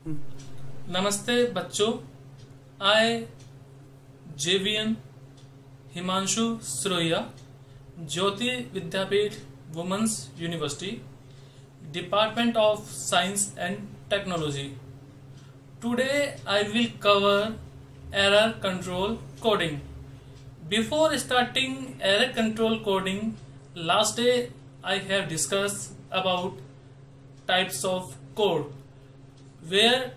नमस्ते बच्चों, I JVN Himanshu Saroya, Jyoti Vidyapeeth women's university, department of science and technology. Today I will cover error control coding. Before starting error control coding, last day I have discussed about types of code, where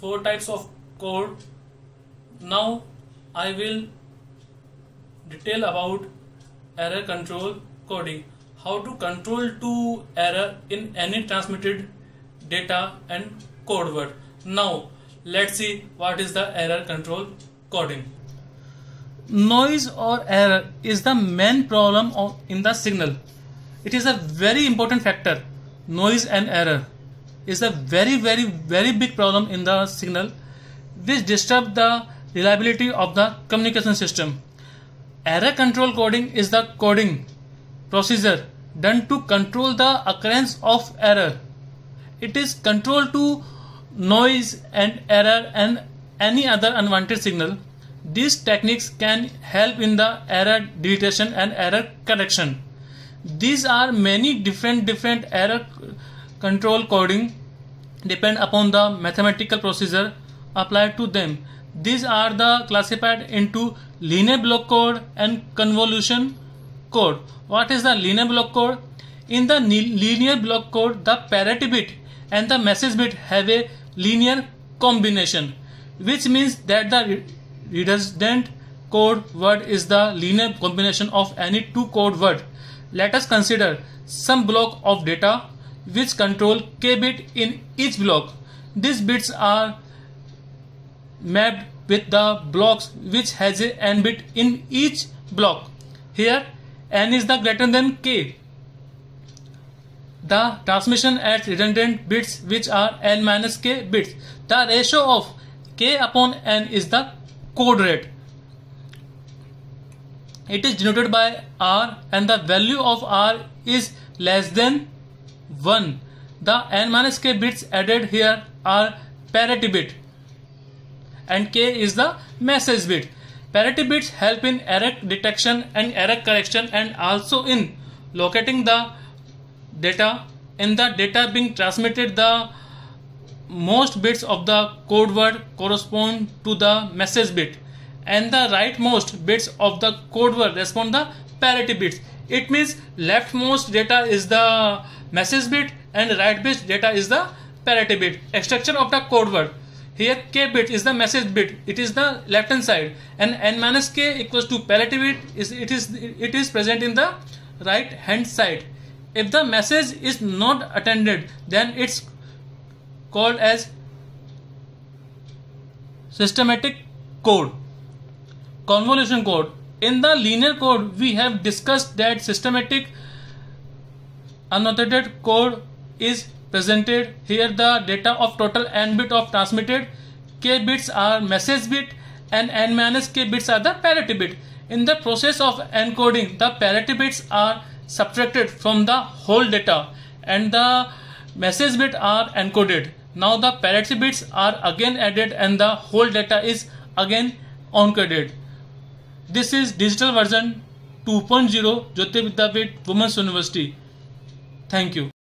4 types of code. Now I will detail about error control coding, how to control to error in any transmitted data and code word. Now let's see what is the error control coding. Noise or error is the main problem in the signal. It is a very important factor. Noise and error is a very big problem in the signal, which disturb the reliability of the communication system. Error control coding is the coding procedure done to control the occurrence of error. It is control to noise and error and any other unwanted signal. These techniques can help in the error detection and error correction. These are many different error control coding depend upon the mathematical procedure applied to them. These are the classified into linear block code and convolution code. What is the linear block code? In the linear block code, the parity bit and the message bit have a linear combination, which means that the redundant code word is the linear combination of any two code word. Let us consider some block of data which control k bit in each block. These bits are mapped with the blocks which has a n bit in each block. Here n is the greater than k. The transmission at redundant bits which are n minus k bits. The ratio of k upon n is the code rate. It is denoted by r and the value of r is less than 1. The n minus k bits added here are parity bit and k is the message bit. Parity bits help in error detection and error correction, and also in locating the data. In the data being transmitted, the most bits of the code word correspond to the message bit, and the rightmost bits of the code word correspond the parity bits. It means leftmost data is the message bit and rightmost data is the parity bit. Structure of the code word. Here k bit is the message bit, it is the left hand side, and n minus k equals to parity bit it is present in the right hand side. If the message is not attended, then it's called as systematic code. Convolution code. In the linear code, we have discussed that systematic annotated code is presented. Here the data of total n bit of transmitted, k bits are message bit and n minus k bits are the parity bit. In the process of encoding, the parity bits are subtracted from the whole data and the message bit are encoded. Now the parity bits are again added and the whole data is again encoded. This is digital version 2.0 Jyoti Vidyapeeth Women's University. Thank you.